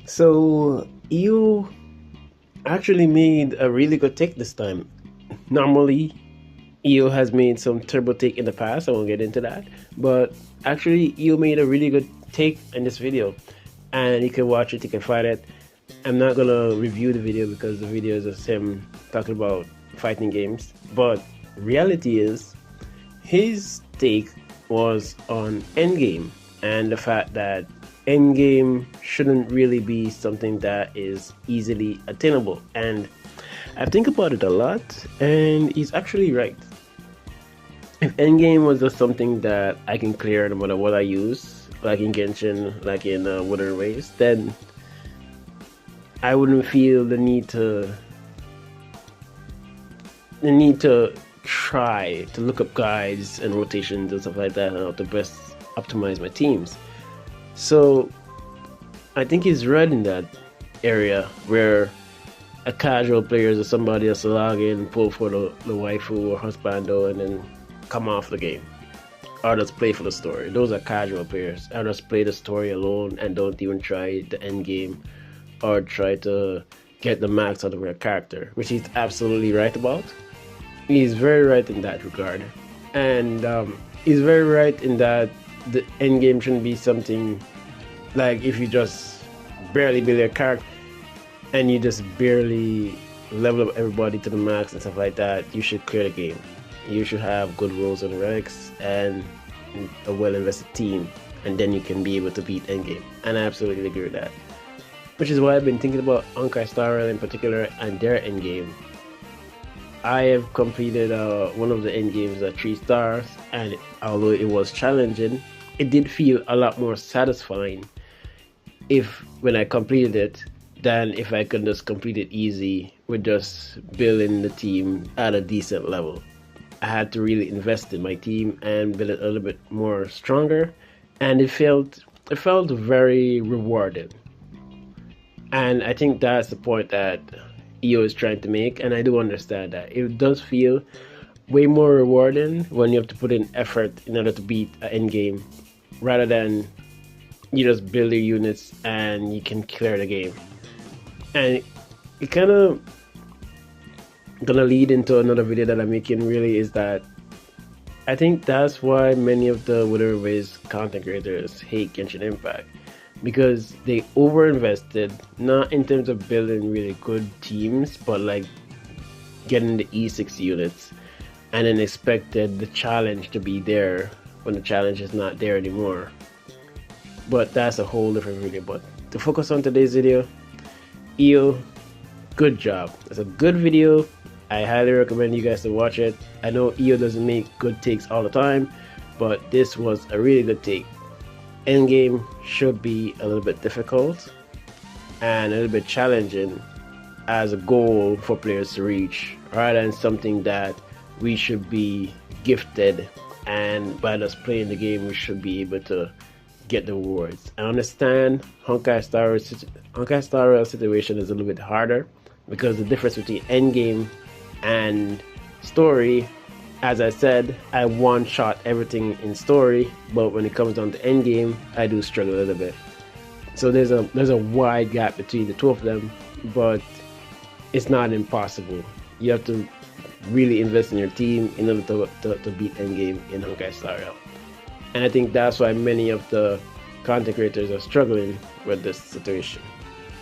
So you actually made a really good take this time. Normally, EO has made some turbo take in the past. I won't get into that, but actually, EO made a really good take in this video, and you can watch it. You can find it. I'm not gonna review the video because the video is just him talking about fighting games. But reality is, his take was on Endgame and the fact that Endgame shouldn't really be something that is easily attainable. And I think about it a lot, and he's actually right. If Endgame was just something that I can clear no matter what I use, like in Genshin, like in Wuthering Waves, then I wouldn't feel the need to try to look up guides and rotations and stuff like that and how to best optimize my teams. So I think he's right in that area where a casual player is somebody else to log in, pull for the waifu or husbando, and then come off the game. Or just play for the story. Those are casual players. Or just play the story alone and don't even try the end game or try to get the max out of their character, which he's absolutely right about. He's very right in that regard. And he's very right in that the end game shouldn't be something like if you just barely build your character and you just barely level up everybody to the max and stuff like that, you should clear the game. You should have good rolls and relics and a well invested team, and then you can be able to beat endgame. And I absolutely agree with that. Which is why I've been thinking about Honkai Star Rail in particular and their endgame. I have completed one of the endgames at 3 stars, and although it was challenging, it did feel a lot more satisfying when I completed it than if I could just complete it easy with just building the team at a decent level. I had to really invest in my team and build it a little bit more stronger, and it felt very rewarding. And I think that's the point that EO is trying to make, and I do understand that it does feel way more rewarding when you have to put in effort in order to beat an end game, rather than you just build your units and you can clear the game. And it kind of gonna lead into another video that I'm making. Really, is that I think that's why many of the Wuthering Waves content creators hate Genshin Impact, because they overinvested, not in terms of building really good teams, but like getting the E6 units, and then expected the challenge to be there when the challenge is not there anymore. But that's a whole different video. But to focus on today's video, EO, good job. It's a good video. I highly recommend you guys to watch it. I know EO doesn't make good takes all the time, but this was a really good take. Endgame should be a little bit difficult and a little bit challenging as a goal for players to reach, rather than something that we should be gifted, and by just playing the game we should be able to get the rewards. I understand Honkai Star Rail situation is a little bit harder because the difference between endgame and story, as I said, I one-shot everything in story, but when it comes down to endgame, I do struggle a little bit. So there's a wide gap between the two of them, but it's not impossible. You have to really invest in your team in order to beat endgame in Honkai Star Rail. And I think that's why many of the content creators are struggling with this situation.